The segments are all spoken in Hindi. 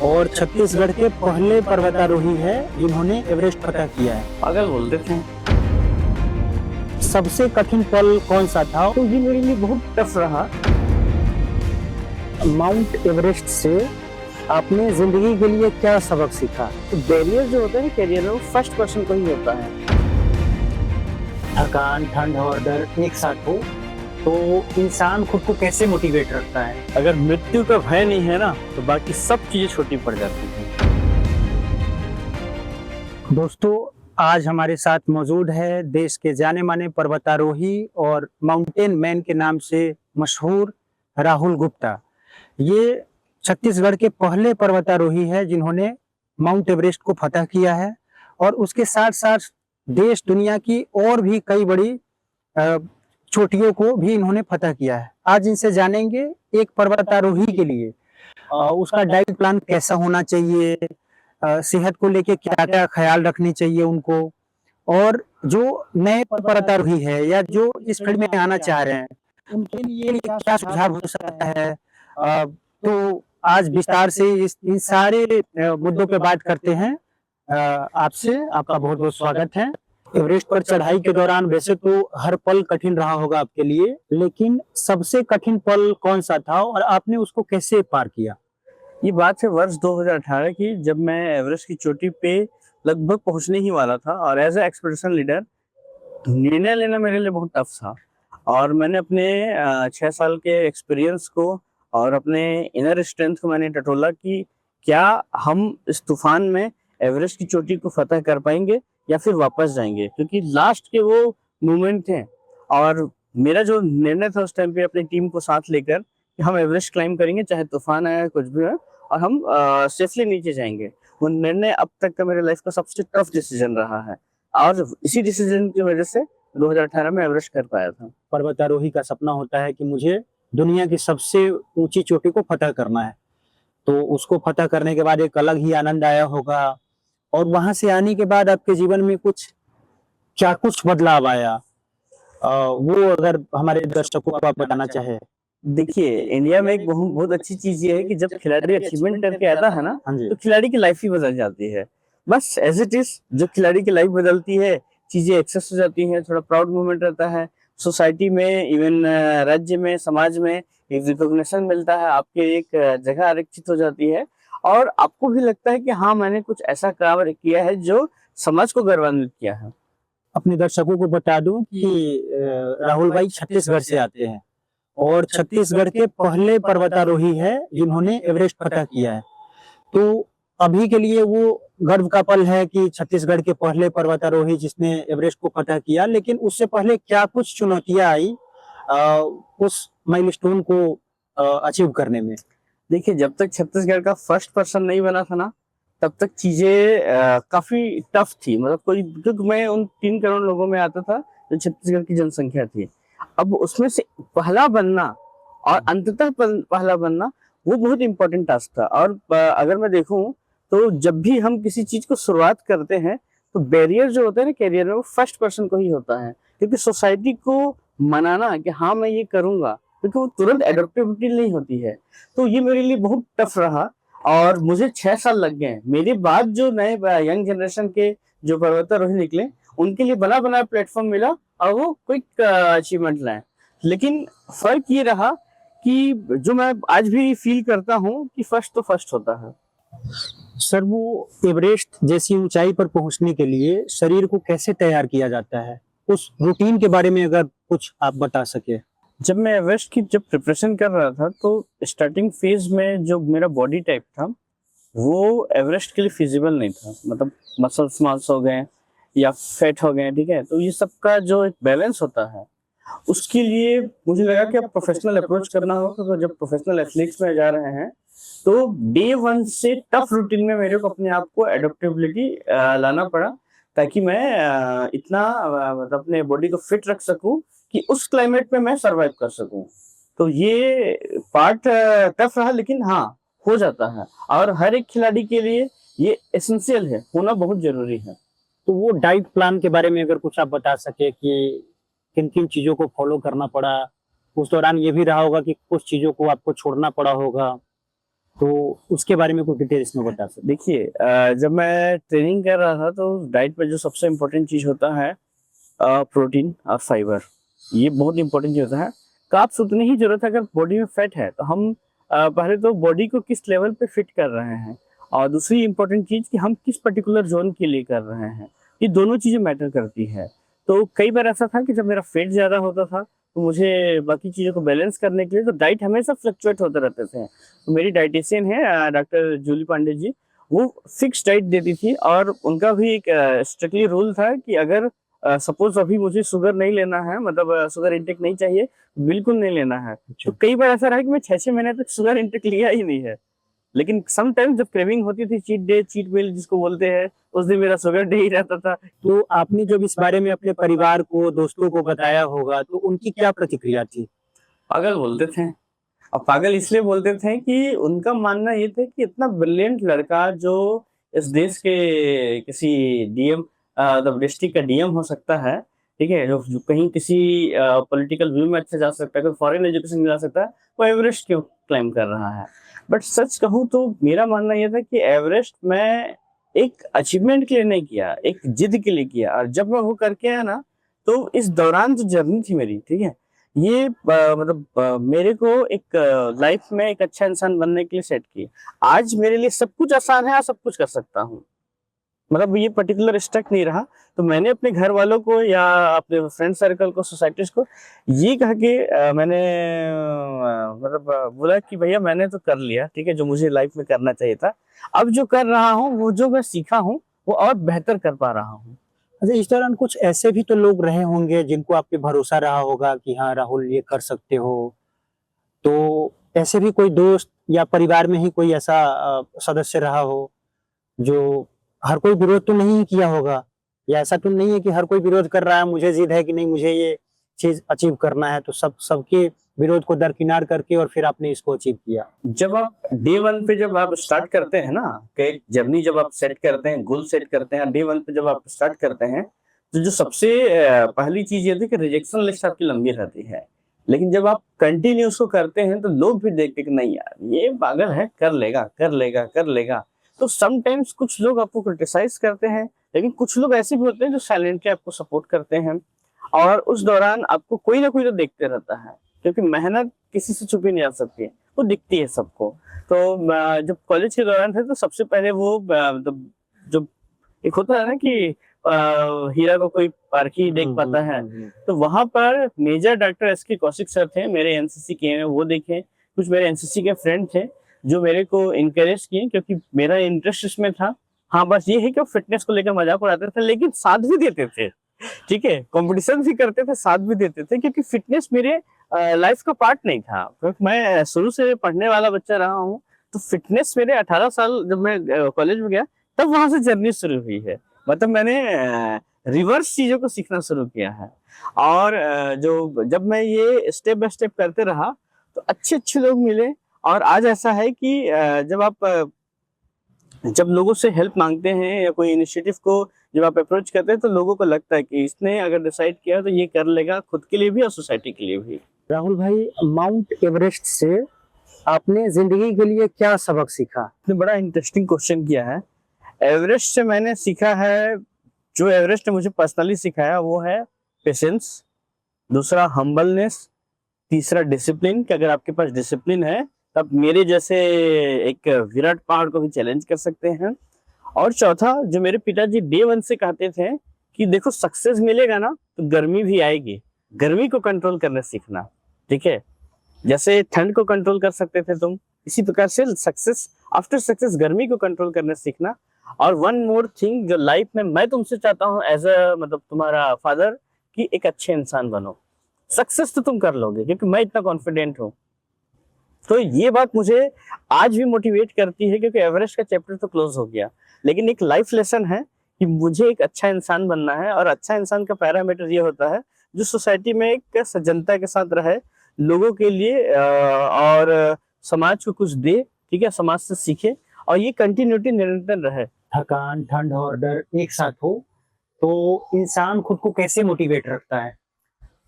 और छत्तीसगढ़ के पहले पर्वतारोही है जिन्होंने एवरेस्ट फतह किया है। पागल बोलते थे। सबसे कठिन पल कौन सा था? तो ये मेरे लिए बहुत टफ रहा। माउंट एवरेस्ट से आपने जिंदगी के लिए क्या सबक सीखा? तो बैरियर जो होता है करियर में, वो फर्स्ट पर्सन को ही होता है। थकान, ठंड और डर एक साथ हो तो इंसान खुद को कैसे मोटिवेट रखता है? अगर मृत्यु का भय नहीं है ना, तो बाकी सब चीजें छोटी पड़ जाती हैं। दोस्तों, आज हमारे साथ मौजूद है देश के जाने माने पर्वतारोही और माउंटेन मैन के नाम से मशहूर राहुल गुप्ता। ये छत्तीसगढ़ के पहले पर्वतारोही है जिन्होंने माउंट एवरेस्ट को फतह किया है और उसके साथ साथ देश दुनिया की और भी कई बड़ी चोटियों को भी इन्होंने फतह किया है। आज इनसे जानेंगे एक पर्वतारोही के लिए उसका डाइट प्लान कैसा होना चाहिए, सेहत को लेके क्या क्या ख्याल रखनी चाहिए उनको, और जो नए पर्वतारोही है या जो इस फील्ड में आना चाह रहे हैं उनके लिए क्या सुझाव हो सकता है। तो आज विस्तार से इन सारे मुद्दों पे बात करते हैं। आपसे आपका बहुत बहुत स्वागत है। एवरेस्ट पर चढ़ाई के दौरान वैसे तो हर पल कठिन रहा होगा आपके लिए, लेकिन सबसे कठिन पल कौन सा था और आपने उसको कैसे पार किया? ये बात है वर्ष 2018 की, जब मैं एवरेस्ट की चोटी पे लगभग पहुंचने ही वाला था और एज ए एक्सपीडिशन लीडर निर्णय लेना मेरे लिए बहुत टफ था। और मैंने अपने 6 साल के एक्सपीरियंस को और अपने इनर स्ट्रेंथ को मैंने टटोला कि क्या हम इस तूफान में एवरेस्ट की चोटी को फतह कर पाएंगे या फिर वापस जाएंगे, क्योंकि लास्ट के वो मोमेंट थे। और मेरा जो निर्णय था उस टाइम पे अपनी टीम को साथ लेकर कि हम एवरेस्ट क्लाइंब करेंगे, चाहे तूफान आए कुछ भी हो, और हम सेफली नीचे जाएंगे। वो निर्णय अब तक का मेरे लाइफ का सबसे टफ डिसीजन रहा है और इसी डिसीजन की वजह से 2018 में एवरेस्ट कर पाया था। पर्वतारोही का सपना होता है कि मुझे दुनिया की सबसे ऊंची चोटी को फतह करना है, तो उसको फतह करने के बाद एक अलग ही आनंद आया होगा। और वहां से आने के बाद आपके जीवन में कुछ बदलाव आया, वो अगर हमारे दर्शकों को आप बताना चाहे। देखिए, इंडिया में एक बहुत अच्छी चीज ये है कि जब खिलाड़ी अचीवमेंट करके आता है ना, हाँ जी। तो खिलाड़ी की लाइफ ही बदल जाती है। बस एज इट इज, जो खिलाड़ी की लाइफ बदलती है, चीजें एक्सेस हो जाती हैं, थोड़ा प्राउड मोमेंट रहता है सोसाइटी में, इवन राज्य में, समाज में एक रिकॉग्निशन मिलता है, आपके एक जगह आरक्षित हो जाती है और आपको भी लगता है कि हाँ, मैंने कुछ ऐसा काम किया है जो समाज को गौरवान्वित किया है। अपने दर्शकों को बता दूं कि राहुल भाई छत्तीसगढ़ से आते हैं और छत्तीसगढ़ के पहले पर्वतारोही है जिन्होंने एवरेस्ट फतह किया है। तो अभी के लिए वो गर्व का पल है कि छत्तीसगढ़ के पहले पर्वतारोही जिसने एवरेस्ट को फतह किया, लेकिन उससे पहले क्या कुछ चुनौतियां आई उस माइलस्टोन को अचीव करने में? देखिए, जब तक छत्तीसगढ़ का फर्स्ट पर्सन नहीं बना था ना, तब तक चीजें काफी टफ थी। मतलब क्योंकि मैं उन 3 करोड़ लोगों में आता था जो छत्तीसगढ़ की जनसंख्या थी। अब उसमें से पहला बनना और अंततः पहला बनना, वो बहुत इंपॉर्टेंट टास्क था। और अगर मैं देखूं तो जब भी हम किसी चीज को शुरुआत करते हैं, तो बैरियर जो होता है ना कैरियर में, वो फर्स्ट पर्सन को ही होता है। क्योंकि सोसाइटी को मनाना कि हाँ मैं ये करूंगा, क्योंकि वो तुरंत एडोप्टेबिलिटी नहीं होती है। तो ये मेरे लिए बहुत टफ रहा और मुझे 6 साल लग गए। मेरे बाद जो नए यंग जनरेशन के जो पर्वतारोही निकले, उनके लिए बना बना प्लेटफॉर्म मिला और वो क्विक अचीवमेंट लाए। लेकिन फर्क ये रहा कि जो मैं आज भी फील करता हूँ कि फर्स्ट तो फर्स्ट होता है। सर, वो एवरेस्ट जैसी ऊंचाई पर पहुंचने के लिए शरीर को कैसे तैयार किया जाता है, उस रूटीन के बारे में अगर कुछ आप बता सके। जब मैं एवरेस्ट की प्रिपरेशन कर रहा था, तो स्टार्टिंग फेज में जो मेरा बॉडी टाइप था, वो एवरेस्ट के लिए फिजिबल नहीं था। मतलब मसल्स मास हो गए या फैट हो गए, ठीक है। तो ये सबका जो एक बैलेंस होता है, उसके लिए मुझे लगा कि अब प्रोफेशनल अप्रोच करना होगा। तो जब प्रोफेशनल एथलीट्स में जा रहे हैं, तो डे 1 से टफ रूटीन में मेरे को अपने आप को एडोप्टेबिलिटी लाना पड़ा, ताकि मैं इतना मतलब अपने बॉडी को फिट रख सकूं कि उस क्लाइमेट में मैं सरवाइव कर सकूं। तो ये पार्ट टफ रहा, लेकिन हाँ, हो जाता है। और हर एक खिलाड़ी के लिए ये एसेंशियल है, होना बहुत जरूरी है। तो वो डाइट प्लान के बारे में अगर कुछ आप बता सके कि किन किन चीजों को फॉलो करना पड़ा। उस दौरान ये भी रहा होगा कि कुछ चीजों को आपको छोड़ना पड़ा होगा। तो उसके बारे में कुछ डिटेल्स में बता सकते? देखिए, जब मैं ट्रेनिंग कर रहा था तो डाइट में जो सबसे इम्पोर्टेंट चीज होता है प्रोटीन और फाइबर। ये बहुत इंपॉर्टेंट चीज होता है। कार्ब्स उतनी ही जरूरत है। अगर बॉडी में फैट है तो हम पहले तो बॉडी को किस लेवल पे फिट कर रहे हैं, और दूसरी इंपॉर्टेंट चीज कि हम किस पर्टिकुलर जोन के लिए कर रहे हैं। ये दोनों चीजें मैटर करती है। तो कई बार ऐसा था कि जब मेरा फेट ज्यादा होता था तो मुझे बाकी चीजों को बैलेंस करने के लिए तो डाइट हमेशा फ्लक्चुएट होते रहते थे। तो मेरी डाइटिशियन है डॉक्टर जूली पांडे जी, वो फिक्स डाइट देती थी, और उनका भी एक स्ट्रिक्टली रूल था कि अगर सपोज अभी मुझे शुगर नहीं लेना है, मतलब शुगर इंटेक नहीं चाहिए, बिल्कुल नहीं लेना है। तो कई बार ऐसा रहा कि मैं 6-6 महीने तक शुगर इंटेक लिया ही नहीं है। लेकिन सम टाइम जब क्रेविंग होती थी, चीट डे चीट मील जिसको बोलते हैं, उस दिन मेरा शुगर डे ही रहता था। तो आपने जब इस बारे में अपने परिवार को, दोस्तों को बताया होगा, तो उनकी क्या प्रतिक्रिया थी? पागल बोलते थे। अब पागल इसलिए बोलते थे कि उनका मानना ये था कि इतना ब्रिलियंट लड़का जो इस देश के किसी डीएम, मतलब डिस्ट्रिक्ट का डीएम हो सकता है, ठीक है, जो कहीं किसी पॉलिटिकल व्यू में अच्छा जा सकता है, कोई फॉरेन एजुकेशन मिला सकता है, वो एवरेस्ट क्यों क्लाइम कर रहा है। बट सच कहूँ तो मेरा मानना यह था कि एवरेस्ट मैं एक अचीवमेंट के लिए नहीं किया, एक जिद के लिए किया। और जब मैं वो करके आया ना, तो इस दौरान जो जर्नी थी मेरी, ठीक है, ये मतलब मेरे को एक लाइफ में एक अच्छा इंसान बनने के लिए सेट की। आज मेरे लिए सब कुछ आसान है और सब कुछ कर सकता हूँ, मतलब ये पर्टिकुलर स्टक नहीं रहा। तो मैंने अपने घर वालों को या अपने फ्रेंड सर्कल को, सोसाइटीज को ये कह के मैंने मतलब बोला कि भैया मैंने तो कर लिया, ठीक है, जो मुझे लाइफ में करना चाहिए था। अब जो कर रहा हूँ, वो जो मैं सीखा हूँ, वो और बेहतर कर पा रहा हूँ। अच्छा, इस दौरान कुछ ऐसे भी तो लोग रहे होंगे जिनको आप पे भरोसा रहा होगा कि हाँ राहुल ये कर सकते हो, तो ऐसे भी कोई दोस्त या परिवार में ही कोई ऐसा सदस्य रहा हो जो हर कोई विरोध तो नहीं किया होगा, या ऐसा तो नहीं है कि हर कोई विरोध कर रहा है, मुझे जिद है कि नहीं मुझे ये चीज अचीव करना है, तो सबके विरोध को दरकिनार करके और फिर आपने इसको अचीव किया? जब आप डे वन पे जब आप स्टार्ट करते हैं ना, कि एक जर्नी जब आप सेट करते हैं, गोल सेट करते हैं, डे वन पे जब आप स्टार्ट करते हैं, तो जो सबसे पहली चीज ये थी कि रिजेक्शन लिस्ट आपकी लंबी रहती है। लेकिन जब आप कंटिन्यू उसको करते हैं तो लोग भी देखते कि नहीं यार ये पागल है, कर लेगा कर लेगा कर लेगा। तो समटाइम्स कुछ लोग आपको क्रिटिसाइज करते हैं, लेकिन कुछ लोग ऐसे भी होते हैं जो साइलेंटली आपको सपोर्ट करते हैं। और उस दौरान आपको कोई ना कोई तो देखते रहता है, क्योंकि मेहनत किसी से छुपी नहीं जा सकती, वो दिखती है सबको। तो जब कॉलेज के दौरान थे तो सबसे पहले वो मतलब जो एक होता है ना कि हीरा को कोई पारखी देख पाता है, तो वहां पर मेजर डॉक्टर एस के कौशिक सर थे, मेरे एनसीसी के हैं, वो देखे। कुछ मेरे एनसीसी के फ्रेंड थे जो मेरे को इनकरेज किए, क्योंकि मेरा इंटरेस्ट इसमें था। हाँ, बस ये है कि फिटनेस को लेकर मजाक उड़ाते थे, लेकिन साथ भी देते थे, ठीक है, कंपटीशन भी करते थे, साथ भी देते थे, क्योंकि फिटनेस मेरे लाइफ का पार्ट नहीं था, क्योंकि मैं शुरू से पढ़ने वाला बच्चा रहा हूँ। तो फिटनेस मेरे 18 साल जब मैं कॉलेज में गया, तब वहां से जर्नी शुरू हुई है। मतलब मैंने रिवर्स चीजों को सीखना शुरू किया है। और जो जब मैं ये स्टेप बाय स्टेप करते रहा तो अच्छे अच्छे लोग मिले। और आज ऐसा है कि जब लोगों से हेल्प मांगते हैं या कोई इनिशिएटिव को जब आप अप्रोच करते हैं, तो लोगों को लगता है कि इसने अगर डिसाइड किया तो ये कर लेगा, खुद के लिए भी और सोसाइटी के लिए भी। राहुल भाई, माउंट एवरेस्ट से आपने जिंदगी के लिए क्या सबक सीखा? आपने बड़ा इंटरेस्टिंग क्वेश्चन किया है। एवरेस्ट से मैंने सीखा है, जो एवरेस्ट ने मुझे पर्सनली सिखाया वो है पेशेंस, दूसरा हम्बलनेस, तीसरा डिसिप्लिन, कि अगर आपके पास डिसिप्लिन है तब मेरे जैसे एक विराट पहाड़ को भी चैलेंज कर सकते हैं। और चौथा, जो मेरे पिताजी डे वन से कहते थे कि देखो सक्सेस मिलेगा ना तो गर्मी भी आएगी, गर्मी को कंट्रोल करना सीखना, ठीक है, जैसे ठंड को कंट्रोल कर सकते थे तुम, इसी प्रकार से सक्सेस, आफ्टर सक्सेस गर्मी को कंट्रोल करना सीखना। और वन मोर थिंग जो लाइफ में मैं तुमसे चाहता हूँ एज अ मतलब तुम्हारा फादर, कि एक अच्छे इंसान बनो। सक्सेस तो तुम कर लोगे क्योंकि मैं इतना कॉन्फिडेंट हूँ। तो ये बात मुझे आज भी मोटिवेट करती है, क्योंकि एवरेस्ट का चैप्टर तो क्लोज हो गया, लेकिन एक लाइफ लेसन है कि मुझे एक अच्छा इंसान बनना है। और अच्छा इंसान का पैरामीटर ये होता है जो सोसाइटी में एक सज्जनता के साथ रहे, लोगों के लिए और समाज को कुछ दे, ठीक है, समाज से सीखे, और ये कंटिन्यूटी निरंतर रहे। थकान, ठंड और डर एक साथ हो तो इंसान खुद को कैसे मोटिवेट रखता है?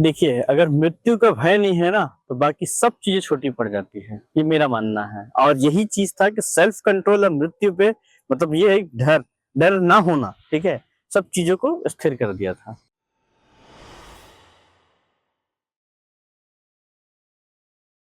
देखिए, अगर मृत्यु का भय नहीं है ना, तो बाकी सब चीजें छोटी पड़ जाती है, ये मेरा मानना है। और यही चीज था कि सेल्फ कंट्रोल और मृत्यु पे, मतलब ये एक डर ना होना, ठीक है, सब चीजों को स्थिर कर दिया था।